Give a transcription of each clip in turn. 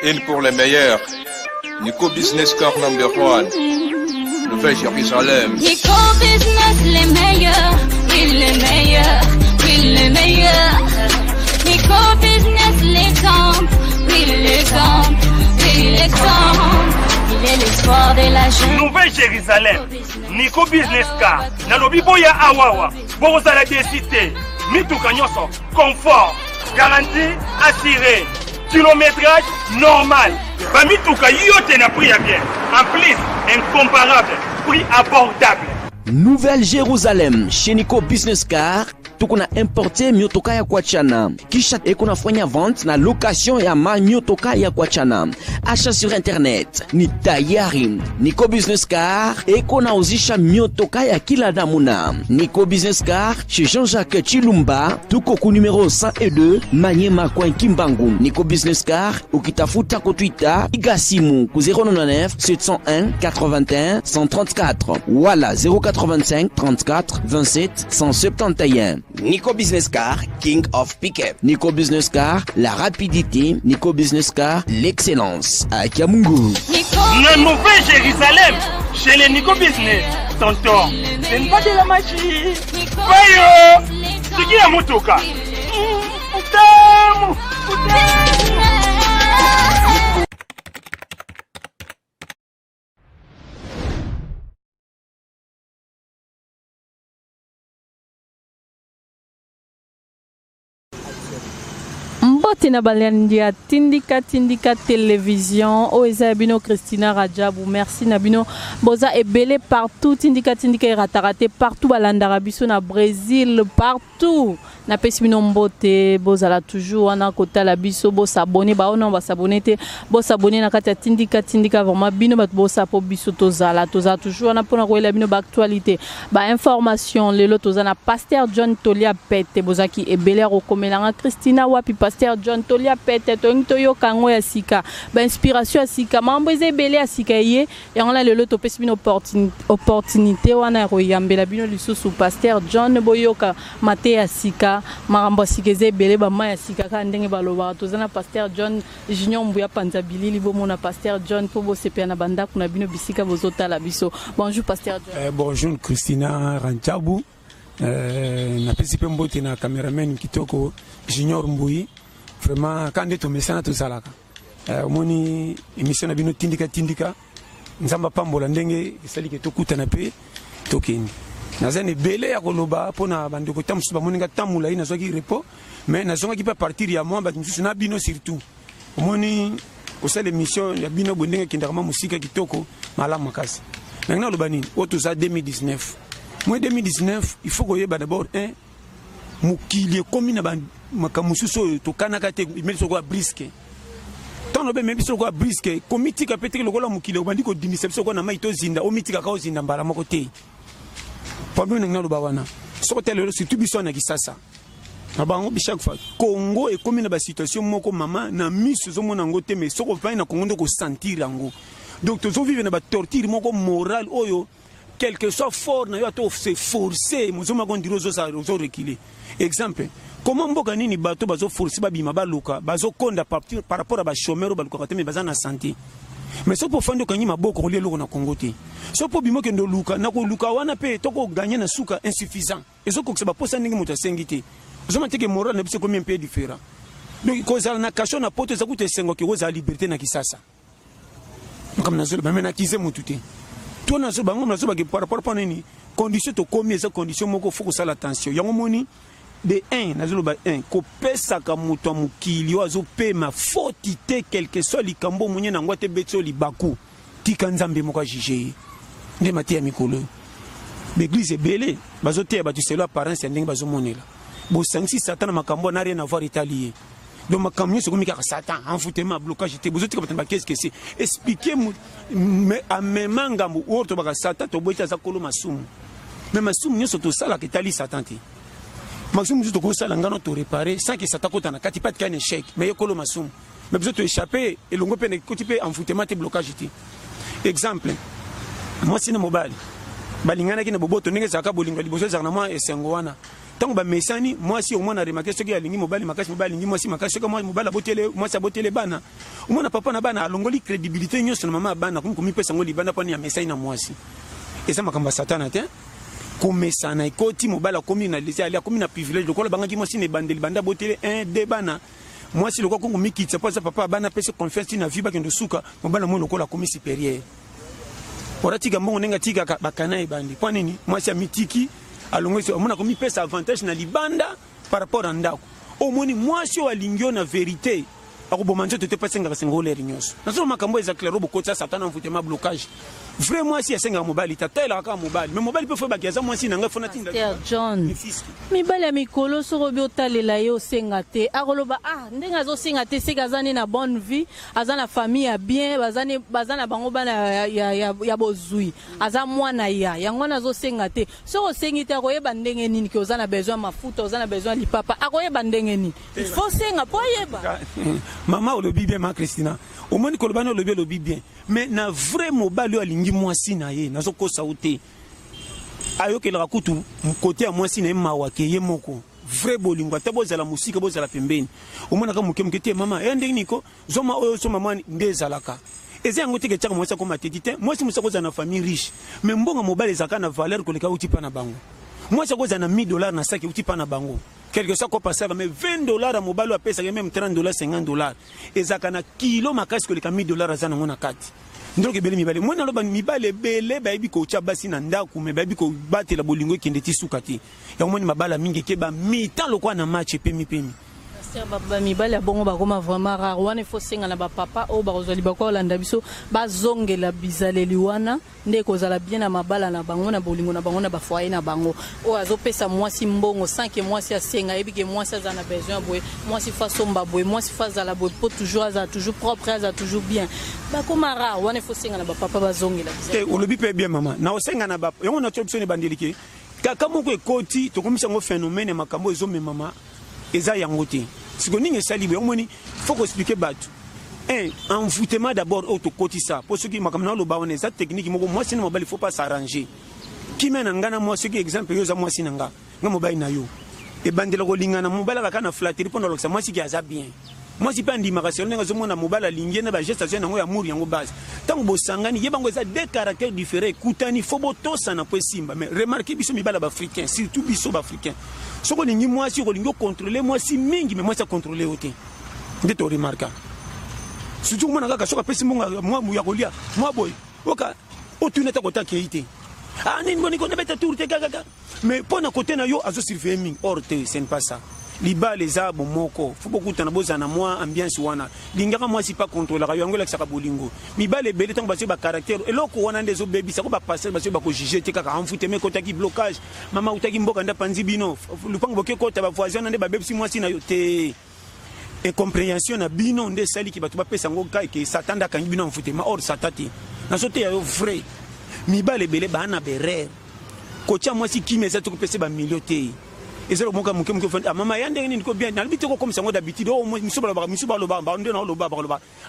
Une pour les meilleurs. Nico Business Car number 1. Nouvelle Jérusalem. Nico Business les meilleurs. Oui les meilleurs. Oui les meilleurs. Nico Business l'exemple. Oui l'exemple. Oui l'exemple. Il est l'espoir de la jeune. Nouvelle Jérusalem. Nico Business Car. Nalobi boya awawa. Bozala décité. Mituka nyoso. Confort. Garantie assurée. Kilométrage normal. Bamituka yote na prix à bien. En plus, incomparable. Prix abordable. Nouvelle Jérusalem chez Nico Business Car. Tukuna importe miotoka ya kuachana. Kisha ekuna fanya vente na location ya miotoka ya kuachana. Achat sur internet ni tayari. Nico Business Car ekuna uzisha miotoka ya kila namuna. Nico Business Car chez Jean-Jacques Chilumba. Tuko ku numéro 102 Manyema Coin Kimbangu. Nico Business Car ukitafuta ku Twitter igasimu ku 099 701 81 134. Wala 085 34 27 171. Nico Business Car, King of Pickup. Nico Business Car, la rapidité. Nico Business Car, l'excellence. À Kiamungu. La Nouvelle Jérusalem, chez les Nico Business. Tonton, c'est une pas de la magie. Bayo, c'est qui a motoka? Tina Balendia Tindika Télévision Oeza Bino Christina Rajabou merci Nabino Boza est belé partout Tindika Ratarate partout Balandarabiso na Brésil partout na pesmino mbote bozala toujours ana kota la biso bo s'abonner ba on va s'abonner te bo s'abonner na kata Tindika vraiment bino bat bo sa po biso tozala toujours na pona ko la bino ba actualité ba information lelo tozana pasteur John Tolia Pete bozaki e belé rokomelanga Christina wapi pasteur John Tolia Pete to yo kango ya sika ba inspiration ya sika mambo ezebele ya sika ye et on a lelo to pesmino opportunité wana royambela bino lisusu pasteur John boyoka mate ya sika marambo sikeze belé ba maya sika ka ndenge baloba tozana pasteur John Junior Mbuya Panzabili libo mona pasteur John po bo sepia na banda kuna bino bisika bozota la biso bonjour pasteur John bonjour Christina Ranchabu na pesipe mbote na cameraman kitoko Junior Mbuyi vraiment quand tu mesana to salaka moni émission na bino tindika nzamba pambola ndenge esali ke tokuta na pe tokeni nazane belé ya koloba pona bandeko tamsu ba moninga tamula ina zoki repo mais nazonga ki pa partir ya moi ba misusu na bino surtout moni osala émission ya bino bondenge kindakama musika kitoko mala makasi maintenant loba nini oto za 2019 moi 2019 il faut koyeba d'abord un mukili komi na ba makamususu to kanaka te meso ko briske tant lobe même so ko briske komitika peut-être lokola mukili obandi ko dimisa so ko na mai to zinda o mitika ka o zinda mbala moko te problème na loba wana so tele surtout biso na kisasa na bango bi chaque fois Congo et comme na ba situation moko mama na miso zo mona ngote mais so ko pa na Congo ndo ko sentir yango donc to vivre na ba torture moko moral oyo quelque soit fort na yo to se forcer muzoma ko ndiro zo reculer exemple comment mboka nini bato bazo forcer ba bima ba luka bazo konda par rapport à ba chômeur ba luka te mais bazana santé mais so po fando kanyi maboko ko lelo na Congo te so po bimo ke ndo luka na ko luka wana pe to ko gagner na suka insuffisant ezo ko se ba posa ndenge moto sengite zo mateke moral na biso combien peu différent donc ko za na kasho na poto za kute sengo ke za liberté na kisasa comme na zo ba mena kize mutu te to na zo ba ngom na zo ba ke par rapport à nini condition to combien ça condition moko faut que ça l'attention yango moni de 1 nazolo ba 1 ko pesa ka muto mukili wazo pema fotité quelque soit likambo munye na ngwate betso libaku tika nzambe moko jije nde matia mikolo l'église belé bazo te ba tu selo apparence ndenge bazo monela bo sangsi satan makambo na rien à voir italien donc makambo c'est comme ka satan envoûtement blocage te bozo tika batamba qu'est-ce que c'est expliquer mais à même ngambo orto ba satan to boita za kolo masumu mais masumu nyoso to sala ke tali satan te maximum juste ko sala ngano to réparer sans que satan kota na kati pas de échec mais yokolo masumu mais besoin to échapper et longo pe ne koti pe envoûtement te blocage te exemple moi sina mobile balingana ki na boboto ndenge zaka bolingo liboso za na moi esengo wana tango ba mesani moi si au moins na remarquer ce qui a lingi mobile makasi mobile lingi moi si makasi que moi mobile botele moi ça botele bana omona papa na bana alongoli crédibilité nyonso na mama bana komi pesa ngo libanda poni ya mesai na mwasi eza makambo satana te komesana ekoti mobala komi na lisi ali komi na privilège lokola bangaki mwasi ne bandeli banda botele 1 2 bana mwasi lokola kongo mikitsa poza papa bana pesa confiance na vie bakendo suka mobala mo lokola komi supérieur oratika mbongo nenga tika bakana ebandi po nini mwasi ya mitiki alongoli omona komi pesa avantage na libanda par rapport à ndako omoni mwasi o alingio na vérité akoboma nzoto te pasengaka sengo leri nyonso nazo makambo eza claro bokotsa satana mfutema blocage vrai mwasi asenga mobali tatela kaka mobali mais mobali pe fo bakiaza mwasi nanga fona tinda John mibali ya mikolo soko biotalela yo senga te akoloba ndenga zo senga te sekazani na bonne vie azana famille ya bien bazana bango bana ya bozui aza mwana yango nazo senga te soko sengi te akoyeba ndenge nini ki ozana besoin mafuta ozana besoin lipapa akoyeba ndenge nini il faut senga po yeba mama olobi bien ma Christina omoni kolobana olobi bien mais na vrai mobali alingi mwasi na ye nazo kosa ute ayokelaka kutu côté ya mwasi na ye mawa ke ye moko vrai bolingo ata bozala musika bozala pembeni omona ka muke te mama ndenge niko zoma oyo so mama ndezalaka eza yango teke tsaka mwasi ko mateti te mwasi musako za na famille riche mais mbonga mobali zaka na valeur koleka uti pa na bango mwasi ko za na $1000 na saki uti pa na bango quelque chose qu'on passe mais $20 à mobile à payer même $30 $50 et ça kana kilo makasi que les $1000 azana ngona kati ndoko bele mibale mwana loba mibale bele bayibi ko cha basi na ndaku me bayibi ko batela bolingo kende tisukati ya moni mabala mingi ke ba mita lokwa na match pemi baba mibali ya bongo bakoma vraiment rare wana il faut senga na ba papa o bazali bakwa olanda biso bazongela bizaleli wana nde kozala bien na mabala na bango na bolingo na bango na ba foyer na bango o azopesa mwasi mbongo 5 mwasi asenga ebike mwasi azana besoin boy mwasi fasomba boy mwasi fazala boy po toujours aza toujours propre aza toujours bien bakoma rare wana il faut senga na ba papa bazongela bizaleli olobi pe bien mama na osenga na ba yango na option ne bandelike kaka moko ekoti tokomisa ngo phénomène makambo ezome mama eza yango te siko ninge salibe omoni faut expliquer batu envoûtement d'abord auto kotisa pour ceux qui makamna lo ba on ça technique moko moi c'est mobile il faut pas s'arranger qui mena ngana moi ce qui exemple yo za moi sinanga nga mobile na yo e bandela ko lingana mobile ka kana flatterie pour no moi si ki aza bien moi si pas ndima ka selo nga zo mona mobile lingi na ba gestation yango ya muri yango base tango bosangani yebango za deux caractères différents kutani faut botosa na po simba mais remarquez biso mibala ba africain surtout biso ba africain soko lingi moi si ko lingi contrôler moi si mingi mais moi ça contrôler oté ndé to remarquer surtout mona kaka soka pesi monga moi ya kolia moi boy oka otuneta kota keite nini boni ko nebeta tour te kaka mais pona côté na yo azo surveiller ming orte c'est pas ça liba les arbres moko faut beaucoup tana bozana moi ambiance wana lingaka moi si pas contrôler yo ngola saka bolingo miba le bele tango basi ba caractère eloko wana ndezo baby sako ba passer basi ba ko juger te kaka enfoute me kota ki blocage mama utaki mboka nda panzi bino lupango boke kota ba voisin nde ba baby si moi si na yo te et compréhension na bino nde sali ki batu ba pesa ngo kai ke satanda kan bino enfoute ma or satati na sote ya vrai miba le bele ba na berer kocha moi si ki mesa to ko pesa ba miliote et c'est le moment que fait maman yande ni ko bien n'habite ko comme ça d'habitude o misuba lo ba onde na lo ba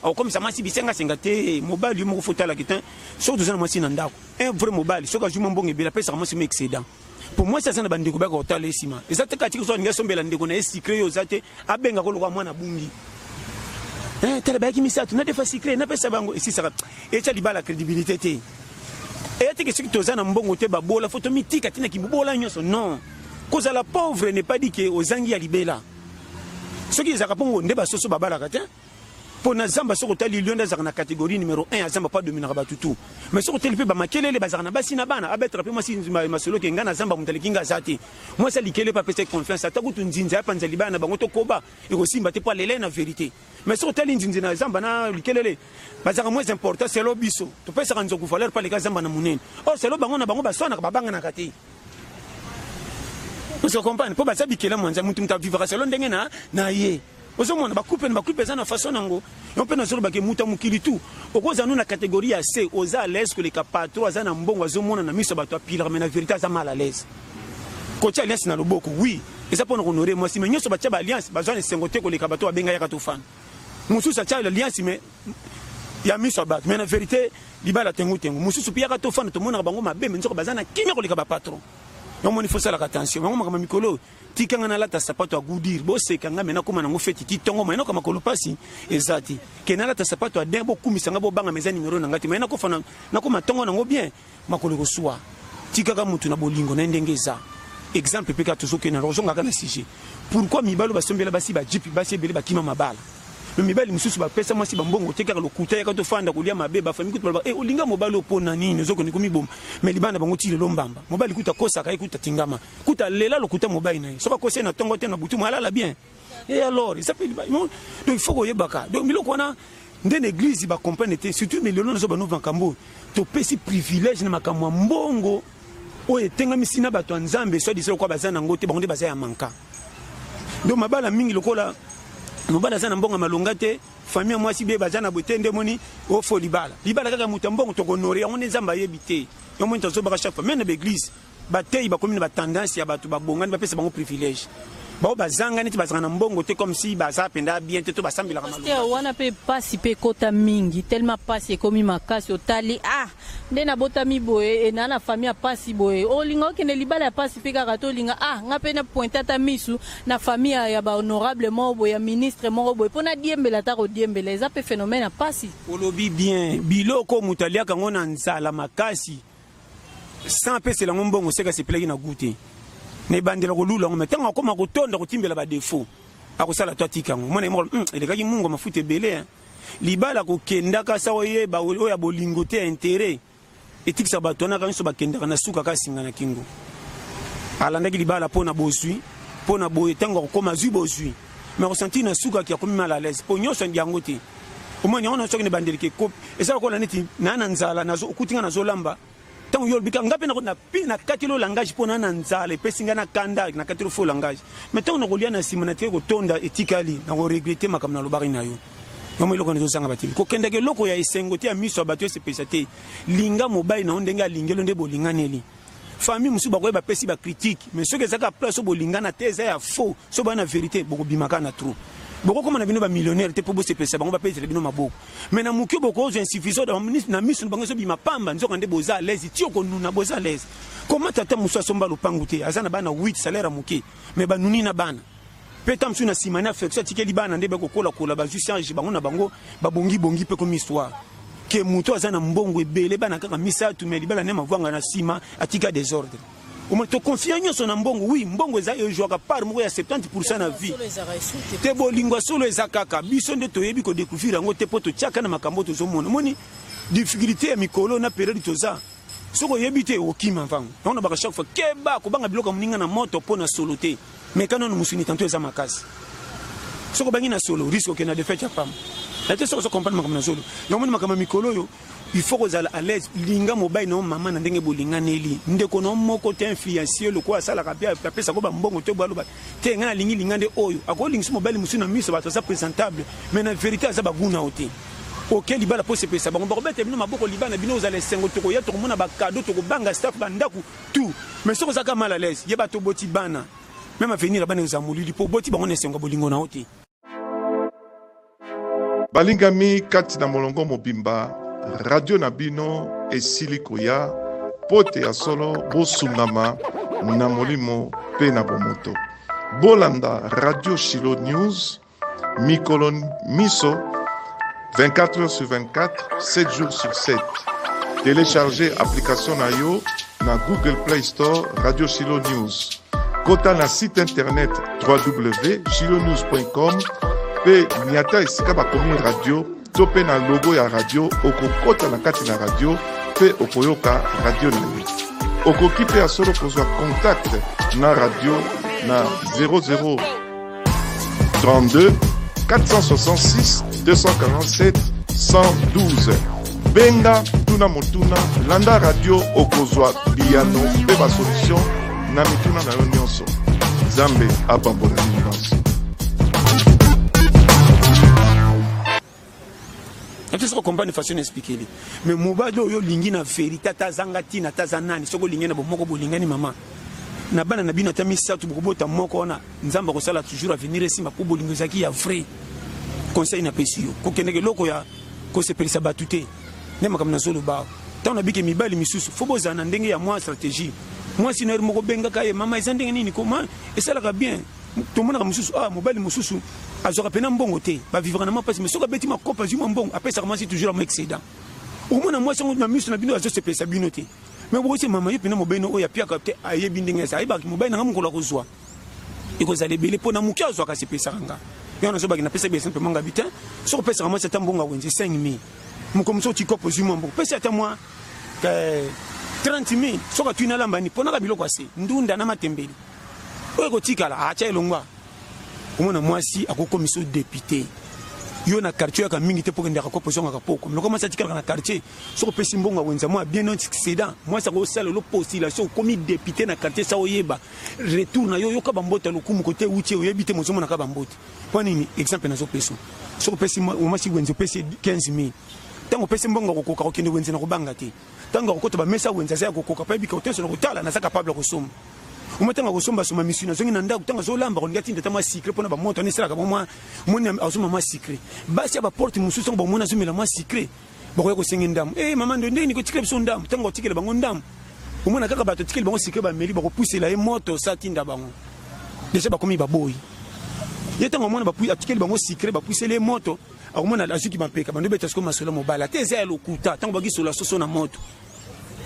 o comme ça masi bisenga sengate mobile mo fota la kitan so dozana masi na ndako un vrai mobile so ka juma mbonge bela pesa masi me excédent pour moi ça na bande ko ba ko tala esima et ça te ka tiko so nga sombela ndeko na secret yo zate abenga ko lo kwa mwana bungi tele ba ki misatu na defa secret na pesa bango ici ça et ça libala crédibilité te et te que ce qui tozana mbongo te ba bola photo mitika tina ki bola nyoso non. Cause la pauvre n'est pas dit que aux Anguilles à Libéla. Ce qui est à Rapongo, n'est pas ce babala. Pour Nazamba, sur l'hôtel, il y a une catégorie numéro 1, à Zamba, pas de Minarabatutu. Mais sur l'hôtel, il y a les bazarna, Bassinabana, à Betra, moi, si ma solo qui est Zamba, Mutalikinga Zati. Moi, ça, l'ikele pas peut-être confiance. À Tagout, une zinza, Panzalibana, Bangoto Koba, et aussi, battez pas les laines en vérité. Mais sur l'hôtel, une zinza, Zamba, l'ikele, bazar moins important, c'est l'obiso. Tu peux se rendre au valeur par les gars Zamba Namounen. Or, c'est l'obango, Bango, Basson, Babanga Kati. Vous comprenez? Pour ça, bikela mwanza mutu mtavivra selon ndenge na ye. Ozo mwana ba coupe za na façon nango. On peut na solo ba ke muta mukili tu. Okoza na catégorie ya C, oza à l'aise que les capatro za na mbongo azo mwana na miso ba to pila mais na vérité za mal à l'aise. Kocha alliance na loboko, oui. Et ça pour nous honorer moi si mais nyoso ba tia ba alliance ba zone sengote ko les kabato abenga ya katofana. Musu sa tia l'alliance mais ya miso ba mais na vérité libala tengu. Musu su pia katofana to mona bango mabe mais nzoko bazana kimia ko les kabapatro. Il faut faire attention. tika nga nalata sapato agudir boseka nga mena koma nango feti titongo mena kama kolopasi ezati ke nalata sapato adin bokumisa nga bobanga meza numero na ngati mena kofana nakoma tongo nango bien makolo koswa tika ka mutu na bolingo na ndenge eza exemple pe ka tozo ke na rozonga kana sije pourquoi mibalo basombela basi ba jipi basi ebele bakima mabala le mibali mususu ba pesa mwasi bambongo teka ka lokuta ya ka to fanda kolia mabe ba famille kutu ba olinga mobalo pona nini zoko ni komiboma mais libanda bango tile lombamba mobali kuta kosa ka ikuta tingama kuta lela lokuta mobali na soka kosa na tongo te na butu malala bien et alors ça peut donc il faut yebaka donc miloko wana ndene église ba comprendre te surtout mais lelo nazo ba no vankambo to pesi privilège na makamwa mbongo o etenga misina bato nzambe so diselo kwa bazana ngote bango nde bazaya manka donc mabala mingi lokola mobala zana mbonga malonga te famille mwasi be bazana botende moni o fo libala kaka mutambongo to honorer on nzamba yebite yo moni tozo baka chaque fois même na église batei ba commune ba tendance ya bato ba bongani ba pesa bango privilège ba bazanga neti bazana mbongo te comme si baza penda bien te to basambila ka malonga wana pe pasi pe kota mingi tellement pasi ekomi makasi otali nde na botami boye na famille pasi boye olinga okende libala ya pasi pe kaka to linga nga pe na pointa ta misu na famille ya ba honorable mo boye ya ministre mo boye pona diembela ta ko diembela eza pe phénomène ya pasi olobi bien biloko mutalia kango na nzala makasi sans pe c'est la mbongo seka se plagi na goûter ne bandela ko lula ngo metenga ko makotonda ko timbela ba défaut akosala to tikango mona mo elekaki mungo mafuta ebele libala ko kenda ka sawo ye ba o ya bolingote intérêt etikisa batona kanso bakenda kana suka ka singa na kingo alandaki libala pona bozui pona boye tango ko mazui bozui mais ressenti na suka ki akomi mal à l'aise po nyoso ndiango te omoni ona soki ne bandelike ko eza ko la neti nana nzala nazo okutinga nazo lamba tango yol bika ngape na pina katilo langage pona na nzala pesinga na kanda na katilo fo langage mais tango na kolia na simana te ko tonda etikali na ko regretter makamna lobari na yo Nomo iloko nezo sanga batili. Ko kendeke loko ya isengote ya miso abatu ese pesate. Linga mobile na ondenga lingelo nde bolinga neli. Famille musu ba koyeba pesi ba critique, mais ceux que ça ka place bolinga na teza ya faux, so ba na vérité boko bimaka na trou. Boko comme na bino ba millionnaire te pobo se pesa bango ba pesa bino maboko. Mais na muki boko zo insuffisant da ministre na miso bango so bima pamba nzoka nde boza l'aise ti ko nuna boza l'aise. Comment tata musu asomba lupangu te azana bana 8 salaire muki, mais ba nuni na bana. Petam suna simana affection tikeli bana ndebe ko kola ba jusage bango na bango ba bongi pe comme histoire ke muto azana mbongo ebele bana kaka misa tumeli bana nema vanga na sima atika désordre o to confiance na mbongo oui mbongo za yo joka par mo ya 70% na vie te bolingo solo ezakaka biso nde toyebi ko découvrir ngo te poto tiaka na makambo to zomona moni difficulté ya mikolo na période toza soko yebite okima vango on ba chaque fois keba ko banga biloko muninga na moto pona soloté. Mais quand on nous soumet tantôt les amakas, ce qu'on a solo risque qu'on a de fait à femme. La tête se comprendre comme solo. Le monde m'a mikolo il faut que à l'aise linga mobile non maman na ndenge bolinga neli ndeko no moko te influencier le quoi ça la rapia pesa ko ba mbongo te balo ba te ngana linga nde oyo ako lingi mobile musu na miso ba ça présentable mais na vérité ça ba guna ote. OK libala po se pesa ba mbobete bino maboko libana bino za les sengo to ko ya to ko mona ba cadeau to ko banga staff bandaku tout mais ce que ça ka mal à l'aise yeba to boti bana. Même à venir à Zamuli, pour Boti Baron et Sengo Bolingo Naoti. Balingami Katina Molongo Mobimba, Radio Nabino et Silikoya, Pote Asolo, Bosungama, Namolimo, Penabomoto. Bolanda, Radio Shilo News, Mikolon Miso, 24 heures sur 24, 7 jours sur 7. Téléchargez application Nayo, na Google Play Store, Radio Shilo News. Kota na site internet www.shilonews.com pe niata esika bakomi radio to pe na logo ya radio okokota na kati na radio pe okoyoka radio na yo okoki pe asolo kozwa contact na radio na 00 32 466 247 112 benga tuna motuna landa radio okozwa biano pe ba solution na mituna na yo nyonso Zambe apambola nyonso. Tu seras comprendre façon expliquer mais mobado yo lingi na vérité tazanga tina tazanani soko lingi na bomoko bolingani mama na bana na bino tamisa tu bobota moko na nzamba ko sala toujours à venir ici ma po bolingo zaki ya vrai conseil na pesio ko keneke loko ya ko se pelisa batute ne makam na solo ba tant na bike mibali misusu fo bozana ndenge ya moi stratégie moi si na moko benga kaye mama ezandenge nini comment et ça la bien tout le monde mususu mobile mususu azora pena mbongo te ba vivre na pas mais soka beti makopa zuma mbongo après ça commence toujours à excédent au moins moi sango na misu na bino azo se pesa bino te mais bo se mama yepena mobile no ya pia kapte aye bindenge ça iba mobile na ngamukola kozwa ikozale bele pona mukia azwa ka se pesa nga yona so ba na pesa bien simplement habitant so pesa moi c'est mbongo wenze 5000 mukomso tikopo zuma mbongo pesa ta moi 30,000 soka tu na lamba ni pona ka biloko ase ndunda na matembeli oyo kotikala acha elongwa omona mwasi akokomisa député yo na quartier ka mingi te pour ndaka ko position ka poko mais comment ça tikala na quartier soko pesi mbongo wenza moi bien non excédent moi ça ko sala lo postulation comme député na quartier ça oyeba retour na yo ka bambota lokumu côté uti oyebite mozomo na ka bambota poni ni exemple na zo peso soko pesi mwasi wenza pesi 15,000 tango pesi mbongo ko koka okende wenza na ko banga te tango ko to ba mesa wenza za ko koka pa bi ko teso na ko tala na sa capable ko somme umatanga kusomba soma misuna zongi na ndaku tanga zolamba ko ngati ndata ma secret pona ba moto nisala ka mwa moni azuma ma secret basi aba porte mususu ba mona zumela ma secret ba ko sengi ndamu mama ndo ndeni ko tikele biso ndamu tanga tikele bango ndamu umona kaka bato tikele bango secret ba meli ba ko pusela moto satinda bango déjà ba komi ba boy yetanga mona ba tikele bango secret ba pusela moto akomona azuki mapeka bando beta sko masola mobala teza ya lokuta tanga ba gisola soso na moto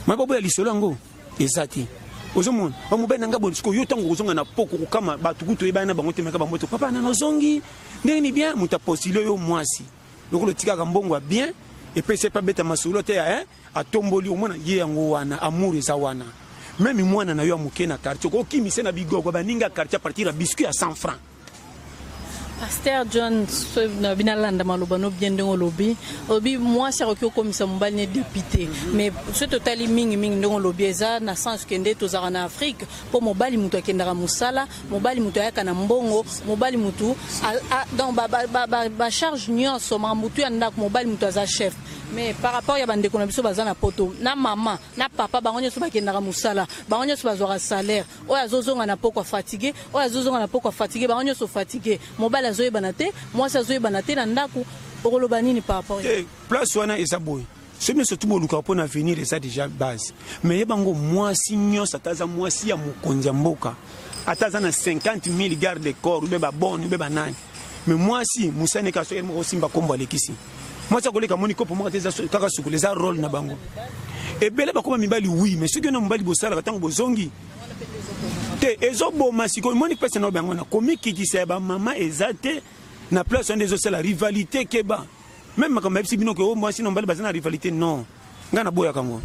mababo ya lisolo ngo ezati ozomona bamobali nanga bonsko yo tango kozonga na poko kama batukuto ebana bango temeka bamoto papa na nozongi ndeni bien muta postile yo mwasi lokolo tikaka mbongo bien et puis c'est pas beta masolo te atomboli omona ye yango wana amour eza wana même mwana na yo amuke na quartier ko kimise na bigogo baninga quartier à partir de biscuit à 100 francs. Pasteur John na binalanda maloba no bien ndongo lobi obi moi c'est ko komisa mobali ne député mais ce total mingi ndongo lobi eza na sens kende tozara na Afrique pour mobali mutu akendaka musala mobali mutu ayaka na mbongo mobali mutu dans ba charge nyonso mutu anda mobali mutu aza chef mais par rapport ya bande kona biso bazana poto na mama na papa bango nyoso bakendaka musala bango nyoso bazwaka salaire oya zozonga na poko fatigué oya zozonga na poko fatigué bango nyoso fatigué mobali azoyebana te mwasi azoyebana te na ndaku okoloba nini par rapport place wana eza boy c'est bien surtout boluka pour avenir eza déjà base mais yebango mwasi nyoso ataza mwasi ya mokonzi ya mboka ataza na 50,000 garde de corps ube ba bon ube ba nani mais mwasi musane ka so mo simba kombo alekisi moi ça koleka moni ko pour moi teza kaka suku les rôle na bango et bele ba koma mibali oui mais ceux qui na mibali bosala batango bozongi te ezo bo masiko moni pesa na bango na komiki ki se ba mama ezate na place on des la rivalité keba même makamba bisi bino ko moi sinon mbali bazana rivalité non ngana boya kango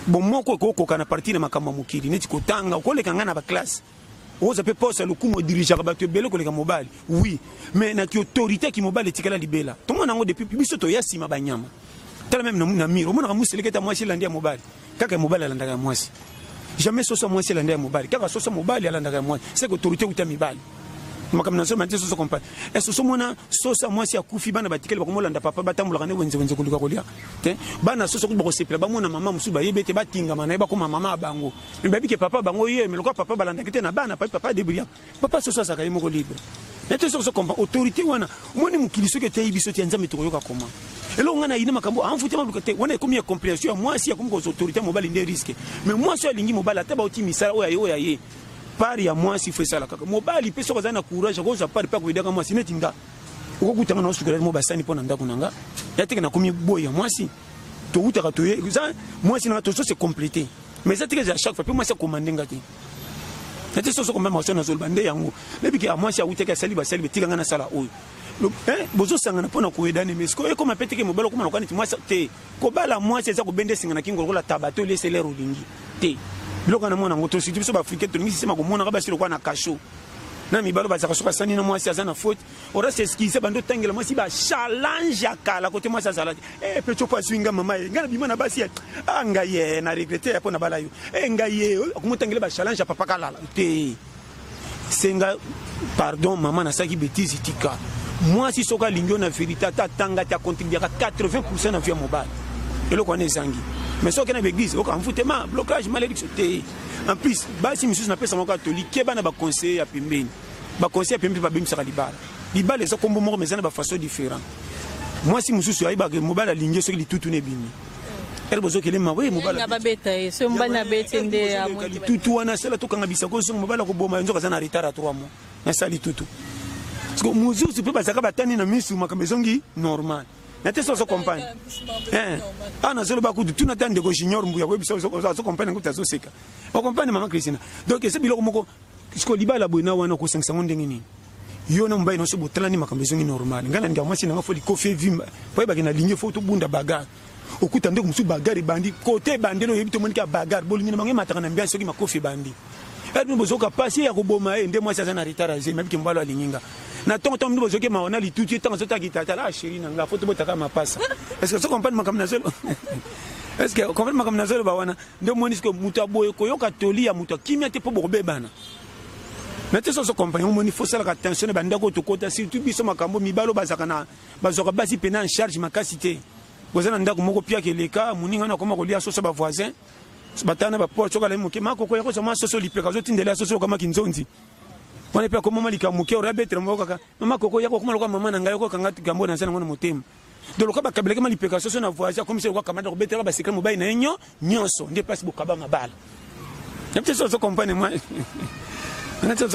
bon moko ko kana partir na makamba mukiri neti ko tanga ko leka ngana ba classe oza pe posa le kumo dirigeant ba to bele ko leka mobile oui mais na ki autorité ki mobile tikala libela to mona ngo depuis biso to yasima banyama tala même na miro mona musele keta mwasi landia mobile kaka mobile landaka mwasi jamais soso mwasi landia mobile kaka soso mobile landaka mwasi c'est que autorité utamibali makamna so mante soso compagnie et soso mona soso mwasi akufi bana batikele bakomolanda papa batambola ne wenze kolika kolia te bana soso ko bosepela ba mona mama musuba yebete batinga mana ba ko mama bango mbabi ke papa bango ye mais lokwa papa balanda kete na bana papa debria papa soso saka yimo ko libre nete soso compagnie autorité wana moni mukiliso ke te ibiso ti nzambe to yoka koma elo ngana ina makambo amfuti maluka te wana komi ya compréhension mwasi ya komko autorité mobile ndi risque mais mwasi alingi mobile ataba otimisa oya ye pari ya mwasi fait ça la kaka mobali pe soko zana courage ko za pari pa ko idaka mwasi netinga ukokutanga na usukira mo basani pona ndako nanga yateke na komi boya mwasi to utaka to ye za mwasi na to so se compléter mais ça tike à chaque fois pe mwasi commander ngati nete so komba mwasi na zolba nde yango lebiki ya mwasi uteka sali basali betika ngana sala oyo bozo sangana pona ko edane mais ko e comme peteke mobalo ko manokani ti mwasi te ko bala mwasi za ko bende singana kingo ko la tabato le sele rolingi te biloko na mwana ngoto si biso ba africain to ngisi sema ko mona ka basilo kwa na kasho na mibalo ba zaka soka sani na mwasi azana faute ora se skize bando tangela mwasi ba challenge akala kote mwasi azala pecho pa swinga mama ngana bimana basi anga ye na regretter pona bala yo nga ye kumutangela ba challenge papa kala te senga pardon maman na saki bêtise tika mwasi soka lingio na vérité tanga ta contribuer à 80% na vie mobile eloko na ezangi mais soki na l'église oka mfutema blocage malédiction te en plus basi misusu na pesa moko catholique keba na ba conseiller ya pembeni ba conseiller ya pembeni ba bimisa libala eza kombo moko mais na ba façon différent moi si misusu ayiba ke mobile alingi soki litutu ne bimi bozo kelema we mobala ba beta so mbana betende ya tutu wana sala to kanga bisako so mobala ko boma nzoka sana retard à 3 mois na sali tutu parce que muzu se peut pas saka batani na misu makamezongi normal na te so compagne ana solo ba ku tu na tande ko junior mbuya we biso so compagne ko tazo seka o compagne mama Christina donc c'est biloko moko ko libala boina wana ko 500 ndenge ni yo na mbaye no so botala ni makamezongi normal ngana ndia mwasi na ngafoli ko fe vimba po ba kina ligne photo bunda bagarre okuta ndeko musu bagarre bandi côté bandelo yebito monika bagarre bolingi na mangi mataka na ambiance soki makofi bandi et nous bozoka passer ya koboma ndé moi ça na retard azé même ki mbalo alinginga na tonto mndo bozoke maona lituti tant zota kitata la chérie nanga photo botaka mapasa est-ce que ça comprendre makamna zelo est-ce que comprendre makamna zelo ba wana ndé moni ce que mutaboye koyoka toli ya muta kimia te po bobebana na te so compagnon moni faut ça la attention banda ko to kota surtout biso makambo mibalo bazaka na bazoka basi pena en charge makasité bozana ndako moko pia keleka muninga na koma kolia soso ba voisin batana ba porte choka le muke mako ko yako sama soso lipeka zo tindela soso kama kinzonzi wana pia ko mama likamuke ora betre moko kaka mama koko yako kuma lokwa mama na ngayo ko kanga gambo na sana ngona motema de loka ba kabeleka mali peka soso na voisin comme c'est ko kamada ko betre ba secret mobile na enyo nyonso ndi place bokaba mabala yapte soso compagnie moi Pasteur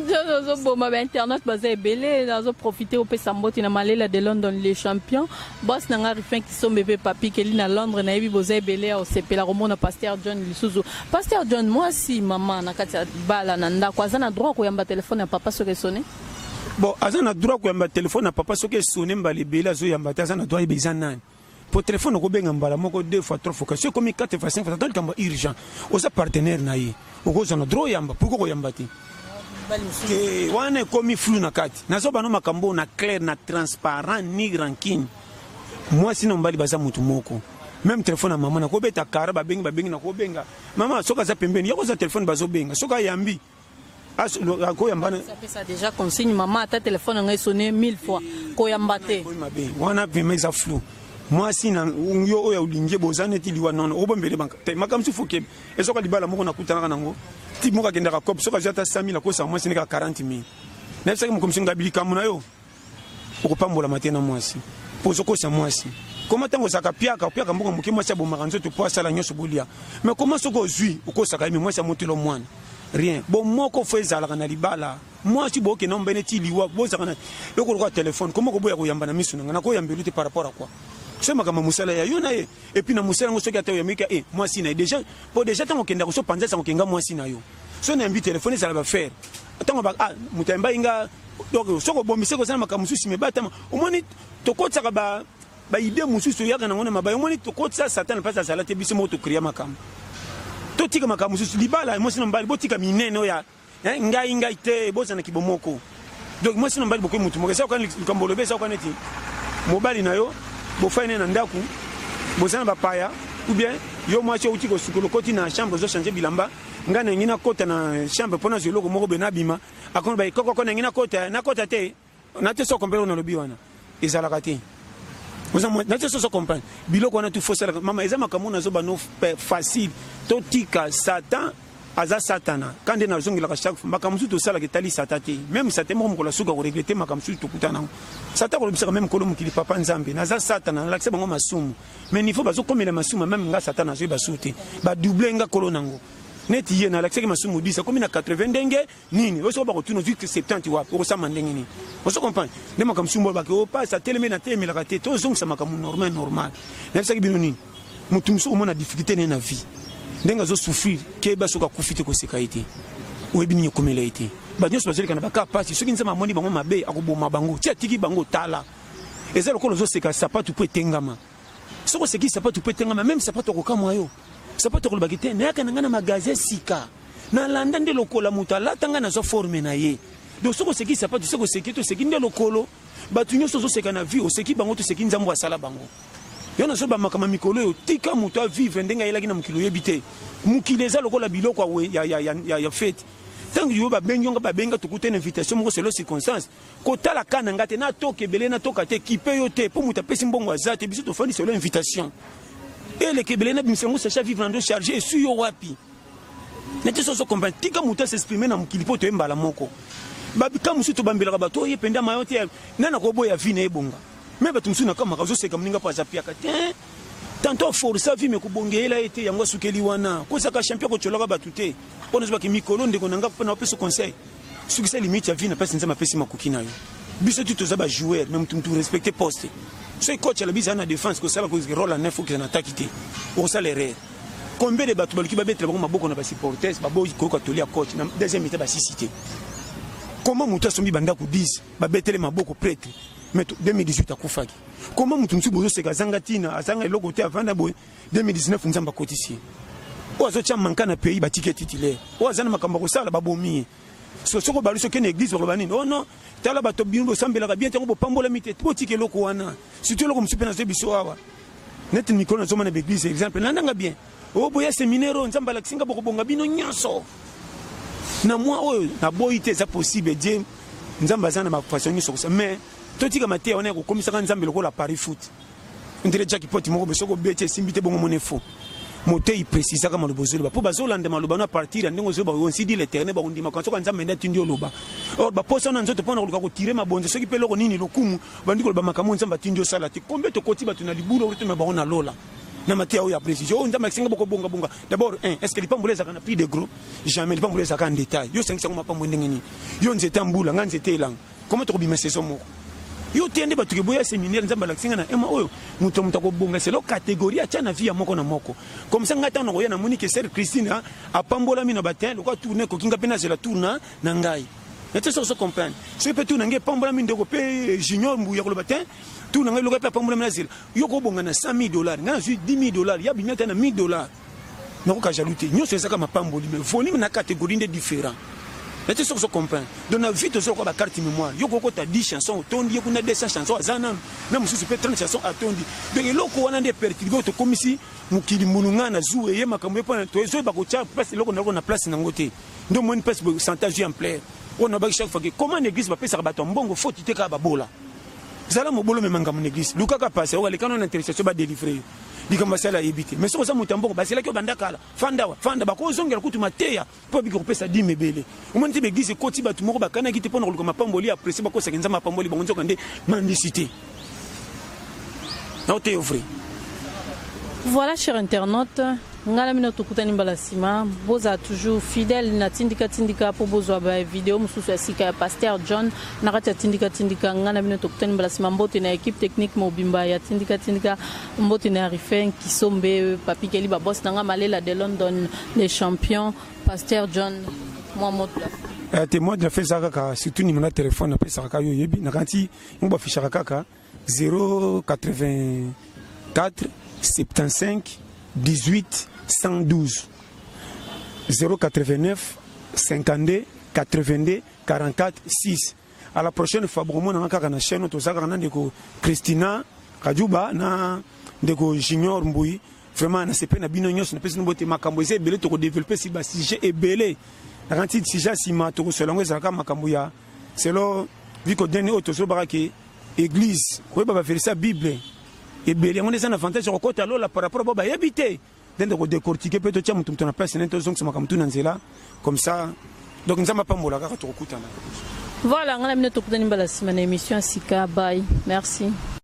John ozo boma ba internet baza ebele nazo profiter au pesa mboti na malela de London les champions boss na ngari fin qui sont bébé papi keli na Londres na yebi boza ebele au sepela romona Pasteur John Lisuzu Pasteur John moi si maman na kati bala na ndako azana droit ko yamba téléphone ya papa soke sonné bon azana droit ko yamba téléphone ya papa soke sonné mbali bela zo yamba azana droit ibeza nani pour téléphone ko benga mbala moko 2 fois 3 fois c'est comme 4 fois 5 fois tant kamba urgent oza partenaire na ye okoza na droit yamba pourquoi ko yamba ti que wana komi flou na kati nazo bano makambo na clair na transparent ni rancune moi sinon mbali baza mutu moko même téléphone na maman na ko beta kara ba bengi na ko benga maman soka za pembeni yako za téléphone bazo benga soka yambi ko yamba ça déjà consigne maman ta téléphone ngai sonné 1000 fois ko yamba te wana vimeza flou moi si na yo oya ulinge bozane ti liwa non obombele banka te makamsu foke ezoka libala moko nakutana nango ti moka kenda ka kop soka jata 100000 ko sa moi si nika 40000 na saka mokomsi ngabilika muna yo okopambola matena mwasi pozoko sa mwasi comment tango saka piaka moko moki mwasi abomaka nzoto po asala nyonso bolia mais comment soko zui okosaka mi mwasi amotelo mwana rien bon moko fo ezalaka na libala mwasi boke na mbene ti liwa bozaka na yoko kwa téléphone comment ko boya ko yamba na misu na ko yambelu te par rapport à quoi c'est ma kama musala ya yona et puis na musala ngo soki atayo yamika moi si na déjà pour déjà tango kenda ko so panza sa ngokenga moi si na yo so na mbi téléphone ça va faire tango ba mutemba inga donc soko bomise ko sana makamusu si me batama omoni to kotsa ba idée mususu yaka na ngona mabayo omoni to kotsa satan pas ça la te biso mo to kriya makam to tika makamusu libala moi sino mbali botika minene ya ngai te boza na kibomoko donc moi sino mbali boko mutu mo kesa ko kambolo besa ko neti mobali na yo bofaine na ndaku bozana bapaya ou bien yo mwasi outi ko sukolo koti na chambre zo changer bilamba ngana ngina kota na chambre pona zo loko moko bena bima akon ba koko na ngina kota na kota te na te so comprendre na lobi wana ezala kati ozamo na te so comprendre biloko wana tu fossela mama ezama kamona zo bano facile to tika satan aza satana quand on a zongila ka chaque fois makamsu to sala ke tali satati même satan mo ko la suka ko regretter makamsu to kutana satan ko bisa même ko lo mukili papa nzambe na za satana la kisa bango masumu mais il faut bazo komela masumu même nga satana zo ba souté ba doubler nga ko lo nango neti ye na la kisa masumu 10 comme na 80 ndenge nini o so ba ko tuno jusque 70 wa ko sa mandenge nini o so comprendre de makamsu mo ba ko pas sa teleme na teme la kate to zong sa makamu normal na sa bino nini mutumsu o mona difficulté na vie ndenga zo souffrir ke ba soka kufite ko sekaité oyebi ni komela ite ba nyonso bazeli kana baka pasi soki nzama moni bango mabe akoboma bango tia tiki bango tala ezelo ko zo seka sapatu po etengama soko seki sapatu po etengama même sapatu ko kamwa yo sapatu ko bagite na yakana ngana magasin sika na landa nde lokola mutala tanga na zo forme na ye donc soko seki sapatu soko seki to seki nde lokolo batu nyonso zo seka na vie o seki bango to seki nzambo asala bango yo na so ba makama mikolo yo tika muto a vivre ndenga yelaki na mukilo yebite mukileza lokola biloko ya fête tant que yo ba benga ba benga to kutena invitation moko selo circonstance ko tala kana ngate na toke belé na toka te kipe yo te po muta pesi mbongo azate biso to fandi selo invitation et le kebelé na bimsengo sa vivre en dos chargé sur yo wapi nete so comprendre tika muta s'exprimer na mukilipo to mbala moko ba bikamusu to bambela ba to yependa mayote nana ko boya vie na ebonga mais batumsu na kama kazo seka mninga pa zapia kate tantôt force vie me kubongela été yango sukeli wana ko saka champion ko choloka batute pona zba ki mikolo ndeko nanga pona peso conseil succès limite ya vie na pesi nzama pesi makuki nayo biso tu toza ba joueur même tu respecter poste so coach la bisa na défense ko sala ko rôle en neuf ko na attaquer ko sala erreur combien de bato baliki ba betre ba maboko na ba supporters ba boy ko tolia coach na deuxième mi-temps ba cité comment mutu asombi banda ku 10 ba betele maboko prêtre mais 2018 akufaki comment mutu msu bozo seka zanga tina azanga eloko te avanda boy 2019 nzamba kotisi o azocha manka na pays ba ticket titulaire o azana makamba ko sala ba bomi soko baluso ke église ko banini oh non tala bato bindo sambela ka bien tango bo pambola mite to tike loko wana surtout loko msupe na zebiso awa net mikolo na zoma na église exemple nandanga bien o boya séminaire nzamba la kinga boko bonga bino nyaso na moi oyo na boyite za possible Dieu nzamba zana ma façon ni soko mais to tika maté on est ko komisa ka nzamba loko la Paris foot ndire Jackie Poti moko besoko bete simbite bongo monefo motei précisa kama lobozolo ba po bazolanda maloba na partir ndingo zo ba onsi di l'éternel ba ondima quand soka nzamba nda tindio loba or ba posa na nzoto pona ko tirer mabonze soki pe loko nini lokumu bandiko ba makamo nzamba tindio sala ti kombe to koti ba tuna liburo rutu me ba ona lola na matia o ya précision o nzamba kinga boko bonga bonga d'abord est-ce que les pamboleza kana plus de gros jamais les pamboleza kana en détail yo 500 mapambo ndengeni yo nzeta mbula nga nzeta elang comment to bima saison moko yo tende batuke boya séminaire nzamba la kinga na ema oyo muto mutako bonga c'est la catégorie a tana vie ya moko na moko comme ça ngata no ya na Monique Sœur Christine a pambola mino batel ko tourner ko kinga pena la tourna na ngai nete so comprendre so pe tourna ngai pambola mino ndeko pe junior mbu ya ko batel tourna ngai lo pe pambola mino zela yo ko bonga na $100,000 nga ju $10,000 ya binyata na $1,000 na ko ka jalouter nyo c'est ça comme pamboli mais volume na catégorie de différent. Mais tu sais ce que comprendre. Donc la vie de ce qu'on a carte mémoire. Yo koko ta 10 chansons, tondi yo kuna 200 chansons azana. Na mususu pe 30 chansons atondi. Donc eloko wana nde perturber to komisi mukili mulunga na zuwe ye makambo pe to ezo ba ko tia place eloko na place na ngote. Ndo mo une place pourcentage en plaire. On a ba chaque fois que comment l'église va pesa ba to mbongo faut tite ka ba bola. Zala mo bolo me manga mon église. Luka ka passe o le canon intéressation ba délivrer. Dikamba sala ebité mais soko za mutambo basela ki bandakala fanda ba ko zongela kutu mateya po biko pesa 10 mebele umonti be gise koti batu moko bakana ki te pona ko mapamboli après ba ko sekenza mapamboli ba nzoka nde mendicité na te ouvrir. Voilà, chers internautes, ngala mino tukutani mbala sima boza toujours fidèle na tindika pour bozo ba vidéo mususu ya sika ya Pasteur John na kati tindika ngala mino tukutani mbala sima mbote na équipe technique mobimba ya tindika mbote na Rifen Kisombe Papi Keli ba boss nanga malela de London les champions Pasteur John moi mot la témoin de fait zaka surtout ni mon téléphone na pesa ka yo yebi na kanti ngba fichara kaka 084 75 18 112 089 52 82 44 6. À la prochaine fois, bon, on a une chaîne, tout ça, on a Christina Kajuba, na ndeko Junior Mboui. Vraiment, c'est pas na binonyos, na pesi nbote makamboise belé to développer si ba sujet et belé. Na kanti sujet si ma to selon les aka makamboya. C'est là vu que dernier auto so barake église, ko ba faire ça Bible. Et belé on est un avantage au côté alors par rapport à ba habiter. Donc décortiquer peut-être tiens mutu na place na donc c'est makamtu na nzela comme ça. Donc nzamba pa mola ka to kutana. Voilà, on a mis notre émission Sika. Bye. Merci.